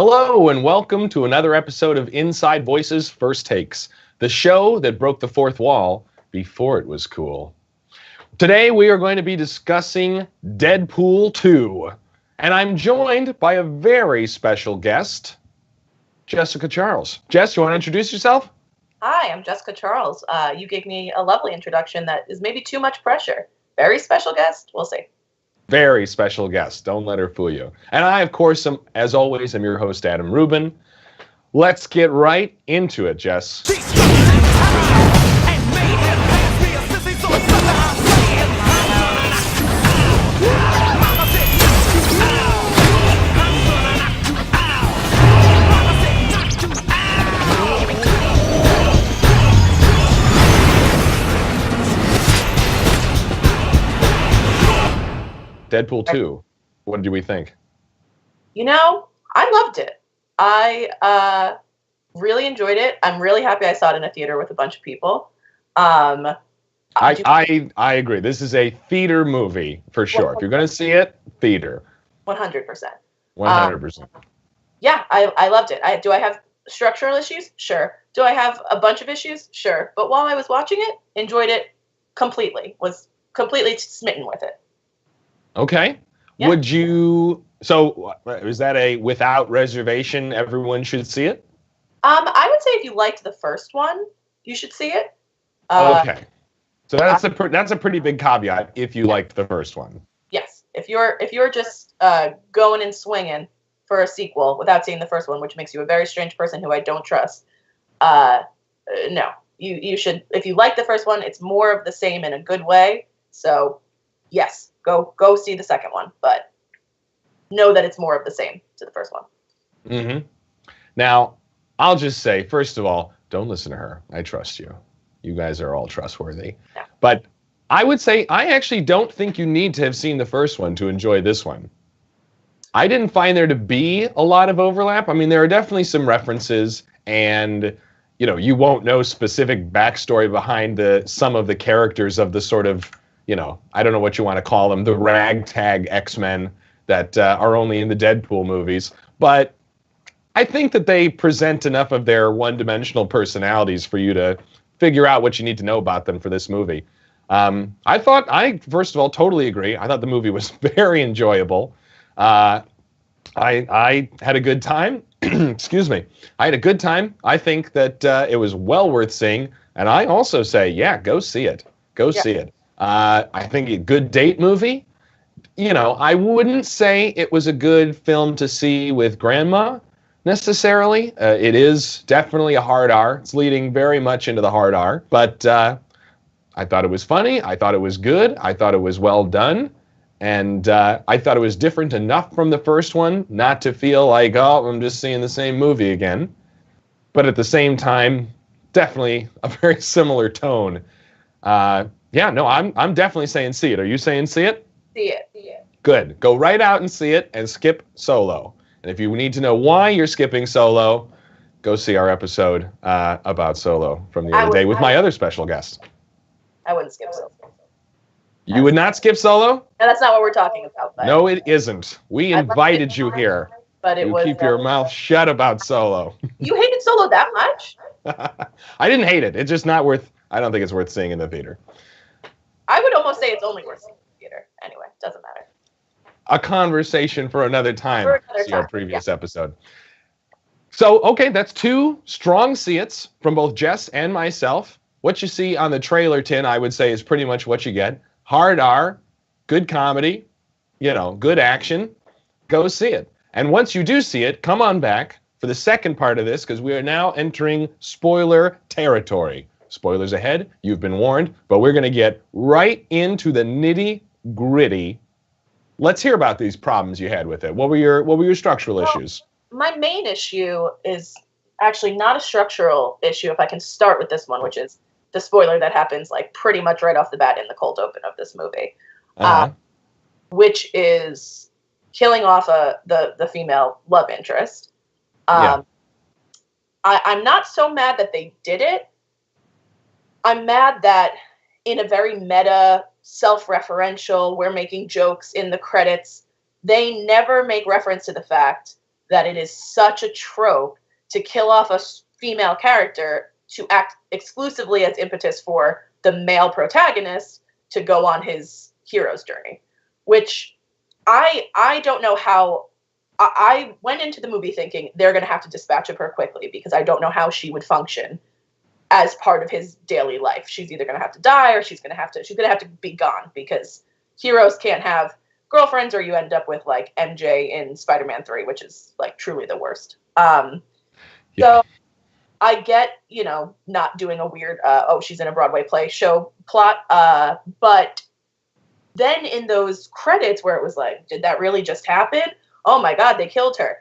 Hello, and welcome to another episode of Inside Voices First Takes, the show that broke the fourth wall before it was cool. Today, we are going to be discussing Deadpool 2, and I'm joined by a very special guest, Jessica Charles. Jess, you want to introduce yourself? Hi, I'm Jessica Charles. You gave me a lovely introduction that is maybe too much pressure. Very special guest. We'll see. Very special guest. Don't let her fool you. And I, of course, as always, am your host, Adam Rubin. Let's get right into it, Jess. Deadpool 2, what do we think? You know, I loved it. I really enjoyed it. I'm really happy I saw it in a theater with a bunch of people. I agree. This is a theater movie, for sure. 100%. If you're going to see it, theater. 100%. 100%. Yeah, I loved it. Do I have structural issues? Sure. Do I have a bunch of issues? Sure. But while I was watching it, enjoyed it completely. Was completely smitten with it. Okay. Yeah. Would you, so is that a without reservation, everyone should see it? I would say if you liked the first one, you should see it. Okay. So that's a pretty big caveat if you liked the first one. Yes. If you're just going and swinging for a sequel without seeing the first one, which makes you a very strange person who I don't trust, no. You should, if you like the first one, it's more of the same in a good way. So, yes. Go see the second one, but know that it's more of the same to the first one. Mm-hmm. Now, I'll just say, first of all, don't listen to her. I trust you. You guys are all trustworthy. Yeah. But I would say I actually don't think you need to have seen the first one to enjoy this one. I didn't find there to be a lot of overlap. I mean, there are definitely some references, and you won't know specific backstory behind some of the characters of the sort of, I don't know what you want to call them, the ragtag X-Men that are only in the Deadpool movies. But I think that they present enough of their one-dimensional personalities for you to figure out what you need to know about them for this movie. I first of all, totally agree. I thought the movie was very enjoyable. I had a good time. Excuse me. I had a good time. I think that it was well worth seeing. And I also say, yeah, go see it. Go see it. I think a good date movie. I wouldn't say it was a good film to see with grandma necessarily. It is definitely a hard R. It's leading very much into the hard R. But I thought it was funny. I thought it was good. I thought it was well done. And I thought it was different enough from the first one not to feel like, oh, I'm just seeing the same movie again. But at the same time, definitely a very similar tone. I'm definitely saying see it. Are you saying see it? See it. Good. Go right out and see it and skip Solo. And if you need to know why you're skipping Solo, go see our episode about Solo from the other day with my other special guest. I wouldn't skip Solo. You would not skip Solo? No, that's not what we're talking about. But no, it isn't. We invited you here. But you keep your mouth shut about Solo. You hated Solo that much? I didn't hate it. It's just not worth, I don't think it's worth seeing in the theater. I would almost say it's only worth seeing in the theater. Anyway, doesn't matter. A conversation for another time. See our previous episode. So, okay, that's two strong see-its from both Jess and myself. What you see on the trailer tin, I would say, is pretty much what you get. Hard R, good comedy, good action. Go see it. And once you do see it, come on back for the second part of this, because we are now entering spoiler territory. Spoilers ahead, you've been warned, but we're going to get right into the nitty-gritty. Let's hear about these problems you had with it. What were your structural issues? My main issue is actually not a structural issue, if I can start with this one, which is the spoiler that happens like pretty much right off the bat in the cold open of this movie, which is killing off the female love interest. I'm not so mad that they did it. I'm mad that in a very meta, self-referential, we're making jokes in the credits, they never make reference to the fact that it is such a trope to kill off a female character to act exclusively as impetus for the male protagonist to go on his hero's journey, which I don't know how. I went into the movie thinking they're going to have to dispatch of her quickly because I don't know how she would function as part of his daily life. She's either going to have to die or she's going to have to be gone, because heroes can't have girlfriends, or you end up with like MJ in Spider-Man 3, which is like truly the worst. So I get, not doing a weird, she's in a Broadway play show plot. But then in those credits where it was like, did that really just happen? Oh my God, they killed her.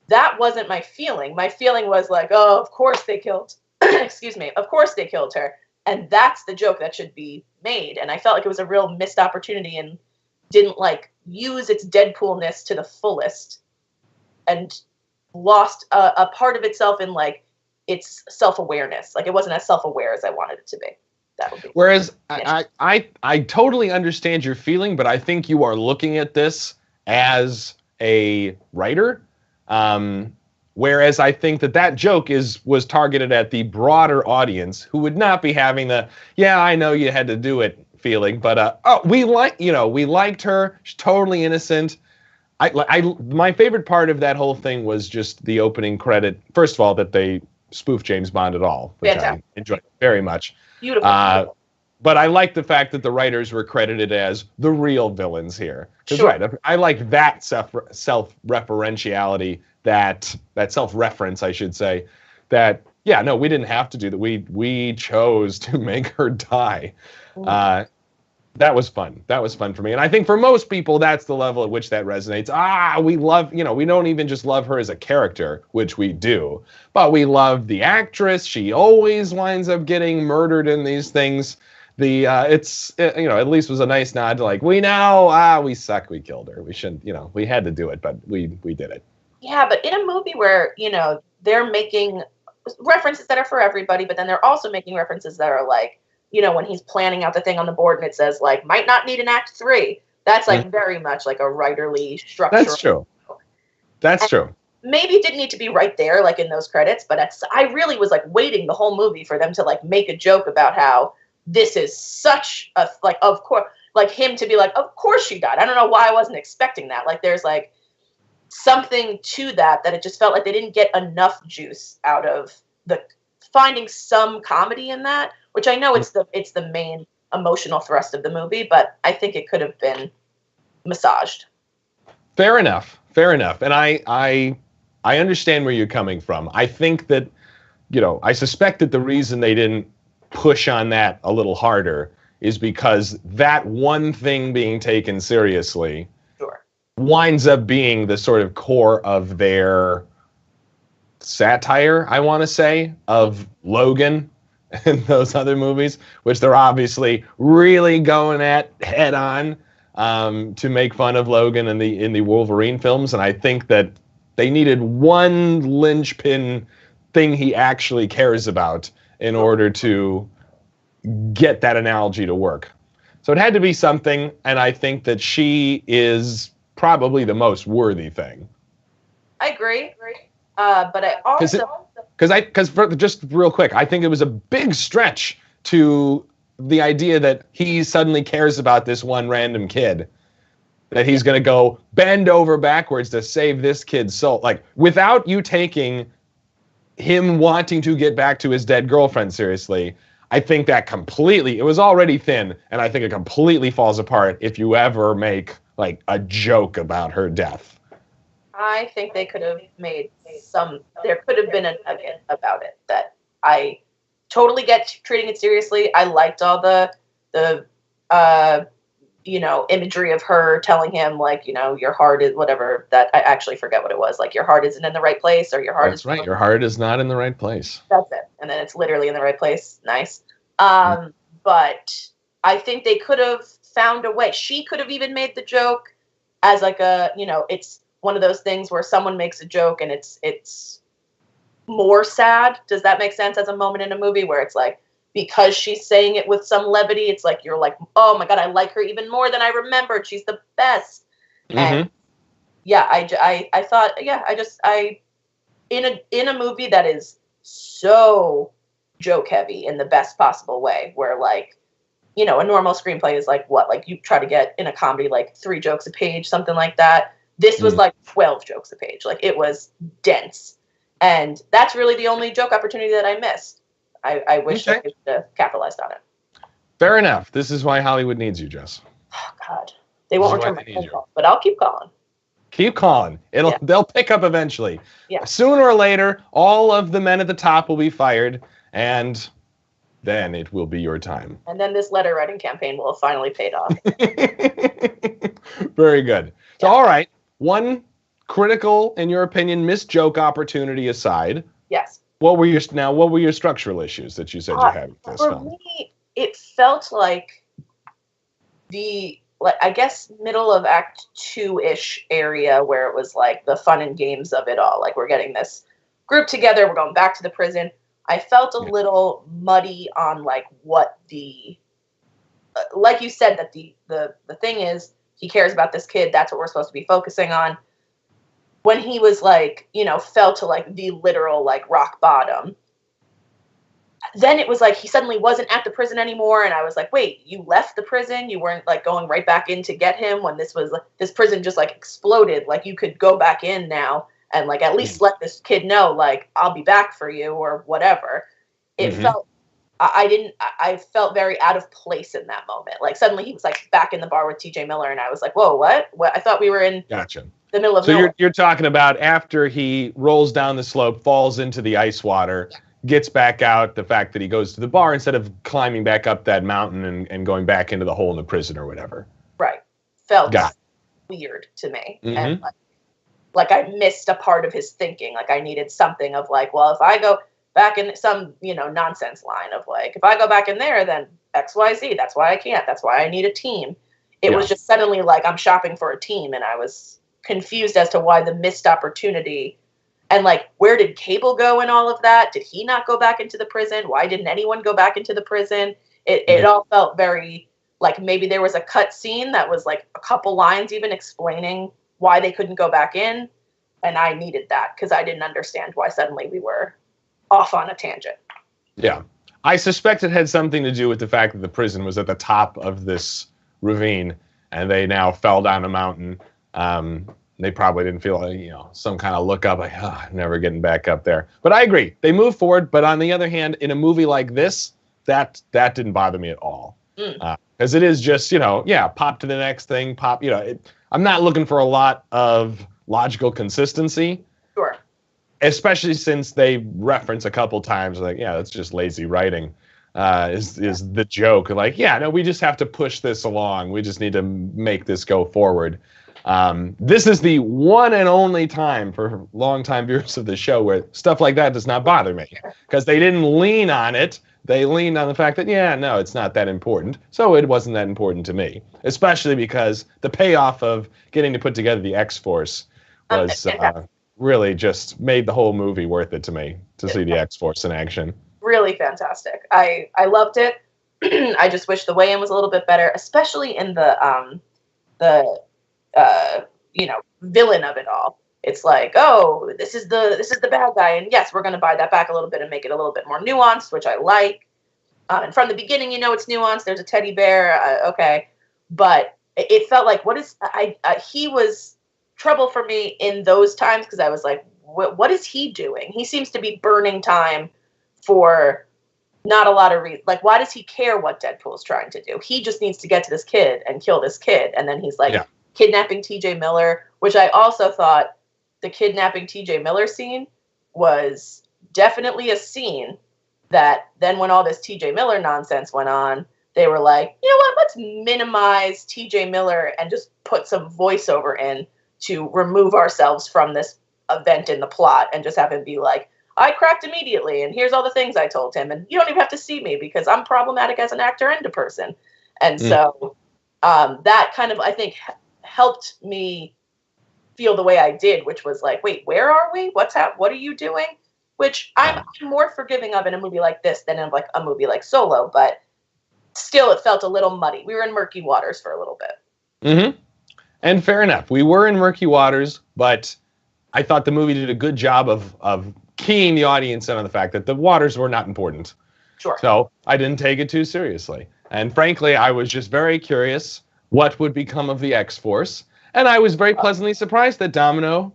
That wasn't my feeling. My feeling was like, oh, of course they killed, excuse me, of course they killed her. And that's the joke that should be made. And I felt like it was a real missed opportunity and didn't like use its Deadpoolness to the fullest, and lost a part of itself in like its self-awareness. Like it wasn't as self-aware as I wanted it to be. That would be. Whereas I totally understand your feeling, but I think you are looking at this as a writer. Whereas I think that joke was targeted at the broader audience who would not be having the, yeah, I know you had to do it feeling, but we liked her. She's totally innocent. My favorite part of that whole thing was just the opening credit. First of all, that they spoofed James Bond at all, which I enjoyed very much. Beautiful. But I like the fact that the writers were credited as the real villains here. Sure. Right, I like that self-referentiality, that self-reference, I should say, that, yeah, no, we didn't have to do that. We chose to make her die. That was fun. That was fun for me. And I think for most people, that's the level at which that resonates. We love, we don't even just love her as a character, which we do, but we love the actress. She always winds up getting murdered in these things. At least was a nice nod to like, we know, we suck, we killed her. We shouldn't, we had to do it, but we did it. Yeah, but in a movie where, they're making references that are for everybody, but then they're also making references that are like, when he's planning out the thing on the board and it says like, might not need an act 3. That's like very much like a writerly structure. That's true. That's true. Maybe it didn't need to be right there, like in those credits, but I really was like waiting the whole movie for them to like make a joke about how this is such a, like, of course, like him to be like, of course she died. I don't know why I wasn't expecting that. Like there's like something to that it just felt like they didn't get enough juice out of the finding some comedy in that, which I know it's the main emotional thrust of the movie, but I think it could have been massaged. Fair enough. And I understand where you're coming from. I think that, I suspect that the reason they didn't push on that a little harder is because that one thing being taken seriously winds up being the sort of core of their satire, I want to say, of Logan and those other movies, which they're obviously really going at head on to make fun of Logan in the Wolverine films. And I think that they needed one linchpin thing he actually cares about in order to get that analogy to work. So it had to be something, and I think that she is probably the most worthy thing. I agree. But I also... Because just real quick, I think it was a big stretch to the idea that he suddenly cares about this one random kid, that he's going to go bend over backwards to save this kid's soul. Like, without you taking him wanting to get back to his dead girlfriend seriously, I think that completely, it was already thin, and I think it completely falls apart if you ever make like a joke about her death. I think they could have made there could have been a nugget about it that I totally get treating it seriously. I liked all the imagery of her telling him like, your heart is whatever, that I actually forget what it was. Like your heart isn't in the right place, or your heart That's right. Your heart is not in the right place. That's it. And then it's literally in the right place. Nice. But I think they could have found a way. She could have even made the joke as like it's one of those things where someone makes a joke and it's more sad. Does that make sense? As a moment in a movie where it's like, because she's saying it with some levity, it's like, you're like, oh my God, I like her even more than I remembered. She's the best. Mm-hmm. And yeah, I thought, yeah, in a movie that is so joke heavy in the best possible way, where like, you know, a normal screenplay is like what, like you try to get in a comedy like 3 jokes a page, something like that. This was like 12 jokes a page. Like it was dense. And that's really the only joke opportunity that I missed. I wish I could have capitalized on it. Fair enough. This is why Hollywood needs you, Jess. Oh, God. They won't return my phone call, but I'll keep calling. Keep calling. They'll pick up eventually. Yeah. Sooner or later, all of the men at the top will be fired, and then it will be your time. And then this letter writing campaign will have finally paid off. Very good. So, all right. One critical, in your opinion, missed joke opportunity aside. Yes. What were your structural issues that you said you had with this film? For me, it felt like I guess middle of Act 2-ish area where it was like the fun and games of it all. Like we're getting this group together, we're going back to the prison. I felt a little muddy on like what like you said, that the thing is he cares about this kid. That's what we're supposed to be focusing on. When he was like, you know, fell to like the literal like rock bottom, then it was like he suddenly wasn't at the prison anymore, and I was like, wait, you left the prison? You weren't like going right back in to get him when this prison just like exploded. Like you could go back in now and like at least let this kid know like I'll be back for you or whatever. It felt I felt very out of place in that moment. Like suddenly he was like back in the bar with TJ Miller, and I was like, whoa, what? I thought we were in Gotcha. the middle of nowhere. So you're talking about after he rolls down the slope, falls into the ice water. Yeah. Gets back out, the fact that he goes to the bar instead of climbing back up that mountain and going back into the hole in the prison or whatever. Right. Felt weird to me. And like I missed a part of his thinking. Like I needed something of like, well, if I go back in some, you know, nonsense line of like, if I go back in there, then XYZ, that's why I can't. That's why I need a team. It was just suddenly like I'm shopping for a team, and I was confused as to why the missed opportunity. And, like, where did Cable go in all of that? Did he not go back into the prison? Why didn't anyone go back into the prison? It all felt very, like, maybe there was a cut scene that was, like, a couple lines even explaining why they couldn't go back in. And I needed that because I didn't understand why suddenly we were off on a tangent. Yeah. I suspect it had something to do with the fact that the prison was at the top of this ravine, and they now fell down a mountain. They probably didn't feel, you know, some kind of look up like, never getting back up there. But I agree. They move forward. But on the other hand, in a movie like this, that didn't bother me at all. Because it is just, you know, pop to the next thing, pop, you know. I'm not looking for a lot of logical consistency. Sure. Especially since they reference a couple times, like, that's just lazy writing. Is the joke. Like, no, we just have to push this along. We just need to make this go forward. This is the one and only time for longtime viewers of the show where stuff like that does not bother me, because they didn't lean on it. They leaned on the fact that, no, it's not that important. So it wasn't that important to me, especially because the payoff of getting to put together the X-Force was really just made the whole movie worth it to me to see the X-Force in action. Really fantastic. I loved it. I just wish the weigh-in was a little bit better, especially in the villain of it all. It's like, oh, this is the bad guy, and yes, we're going to buy that back a little bit and make it a little bit more nuanced, which I like. And from the beginning, it's nuanced. There's a teddy bear, okay, but it felt like he was trouble for me in those times, because I was like, what is he doing? He seems to be burning time for not a lot of reason. Like, why does he care what Deadpool's trying to do? He just needs to get to this kid and kill this kid, and then he's like kidnapping TJ Miller, which I also thought the kidnapping TJ Miller scene was definitely a scene that then when all this TJ Miller nonsense went on, they were like, you know what, let's minimize TJ Miller and just put some voiceover in to remove ourselves from this event in the plot and just have him be like, I cracked immediately, and here's all the things I told him, and you don't even have to see me because I'm problematic as an actor and a person. And so that kind of, I think, helped me feel the way I did, which was like, wait, where are we? What are you doing? Which I'm more forgiving of in a movie like this than in like a movie like Solo, but still it felt a little muddy. We were in murky waters for a little bit. Mm-hmm. And fair enough. We were in murky waters, but I thought the movie did a good job of keying the audience in on the fact that the waters were not important. Sure. So I didn't take it too seriously. And frankly, I was just very curious what would become of the X-Force. And I was very pleasantly surprised that Domino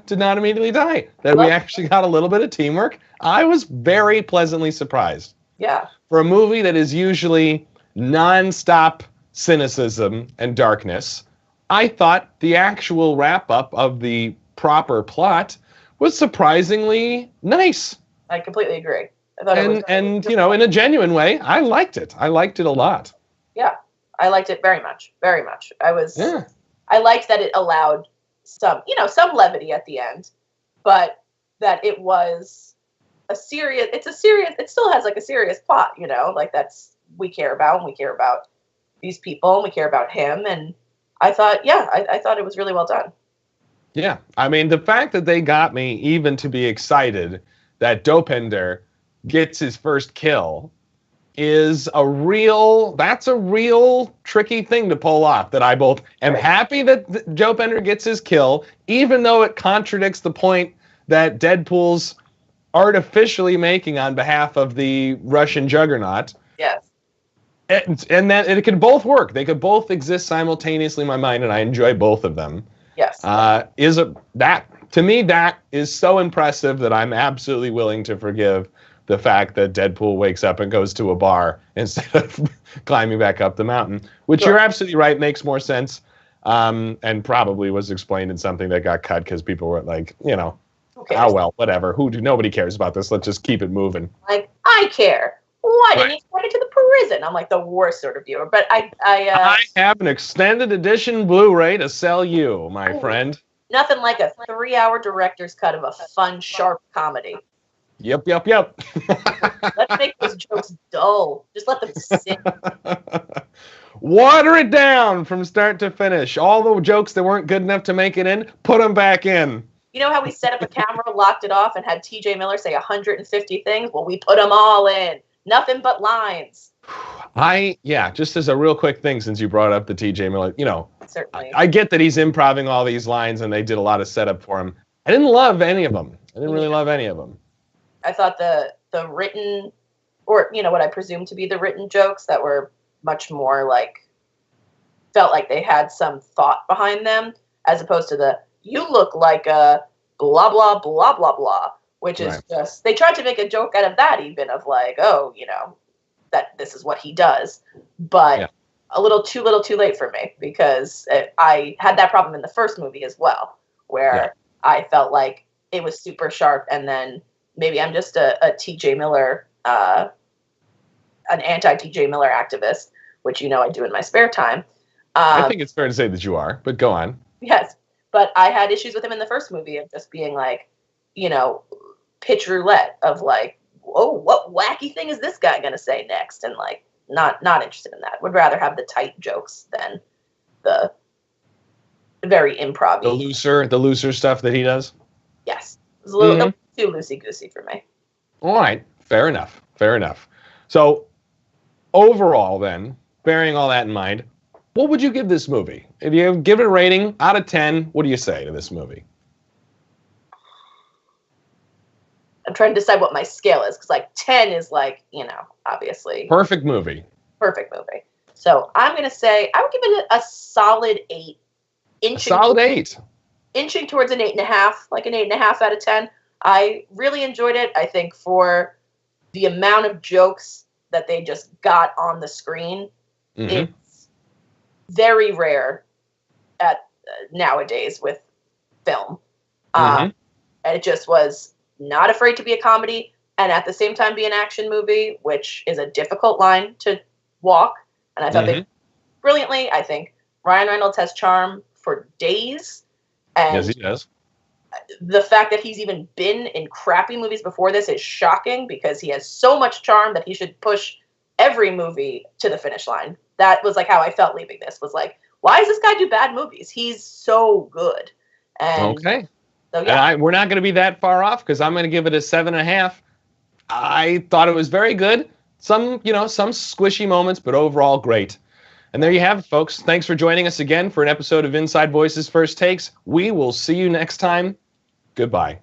did not immediately die, that we actually got a little bit of teamwork. I was very pleasantly surprised. Yeah. For a movie that is usually nonstop cynicism and darkness, I thought the actual wrap-up of the proper plot was surprisingly nice. I completely agree. I thought it was and you know, in a genuine way, I liked it. I liked it a lot. Yeah, I liked it very much, very much. Yeah. I liked that it allowed some levity at the end, but that it was it still has like a serious plot, like we care about, and we care about these people, and we care about him, and I thought, I thought it was really well done. Yeah, I mean, the fact that they got me even to be excited that Dopinder gets his first kill is that's a real tricky thing to pull off, that I both am happy that Dopinder gets his kill, even though it contradicts the point that Deadpool's artificially making on behalf of the Russian juggernaut. Yes. And that it could both work. They could both exist simultaneously in my mind, and I enjoy both of them. Yes. To me, that is so impressive that I'm absolutely willing to forgive the fact that Deadpool wakes up and goes to a bar instead of climbing back up the mountain, which You're absolutely right, makes more sense, and probably was explained in something that got cut because people were like, oh well, whatever. Nobody cares about this. Let's just keep it moving. Like, I care. Why didn't you point it to the prison? I'm like the worst sort of viewer, but I have an extended edition Blu-ray to sell you, my friend. Nothing like a 3-hour director's cut of a fun, sharp comedy. Yep. Let's make those jokes dull. Just let them sit. Water it down from start to finish. All the jokes that weren't good enough to make it in, put them back in. You know how we set up a camera, locked it off, and had T.J. Miller say 150 things? Well, we put them all in. Nothing but lines. Just as a real quick thing, since you brought up the T.J. Miller, Certainly. I get that he's improvising all these lines and they did a lot of setup for him. I didn't love any of them. I didn't really love any of them. I thought the written, or what I presume to be the written jokes that were much more felt like they had some thought behind them, as opposed to the "you look like a blah blah blah blah blah," which is just, they tried to make a joke out of that, even of that this is what he does, but a little too late for me, because I had that problem in the first movie as well, where I felt like it was super sharp, and then maybe I'm just a T.J. Miller, an anti-T.J. Miller activist, which I do in my spare time. I think it's fair to say that you are, but go on. Yes, but I had issues with him in the first movie of just being pitch roulette of oh, what wacky thing is this guy gonna say next? And not interested in that. Would rather have the tight jokes than the very improv. The looser stuff that he does. Yes, it was a little too loosey goosey for me. All right, fair enough. So overall, then, bearing all that in mind, what would you give this movie? If you give it a rating out of 10, what do you say to this movie? I'm trying to decide what my scale is, because 10 is obviously perfect movie. So I'm gonna say I would give it a solid 8. Inching towards an 8.5, like an 8.5 out of 10. I really enjoyed it. I think for the amount of jokes that they just got on the screen, it's very rare at nowadays with film. And it just was not afraid to be a comedy and at the same time be an action movie, which is a difficult line to walk. And I thought they brilliantly. I think Ryan Reynolds has charm for days. And yes, he does. The fact that he's even been in crappy movies before this is shocking, because he has so much charm that he should push every movie to the finish line. That was how I felt leaving this, was why does this guy do bad movies? He's so good. And okay. So, yeah. We're not going to be that far off, because I'm going to give it a 7.5. I thought it was very good. Some squishy moments, but overall great. And there you have it, folks. Thanks for joining us again for an episode of Inside Voices First Takes. We will see you next time. Goodbye.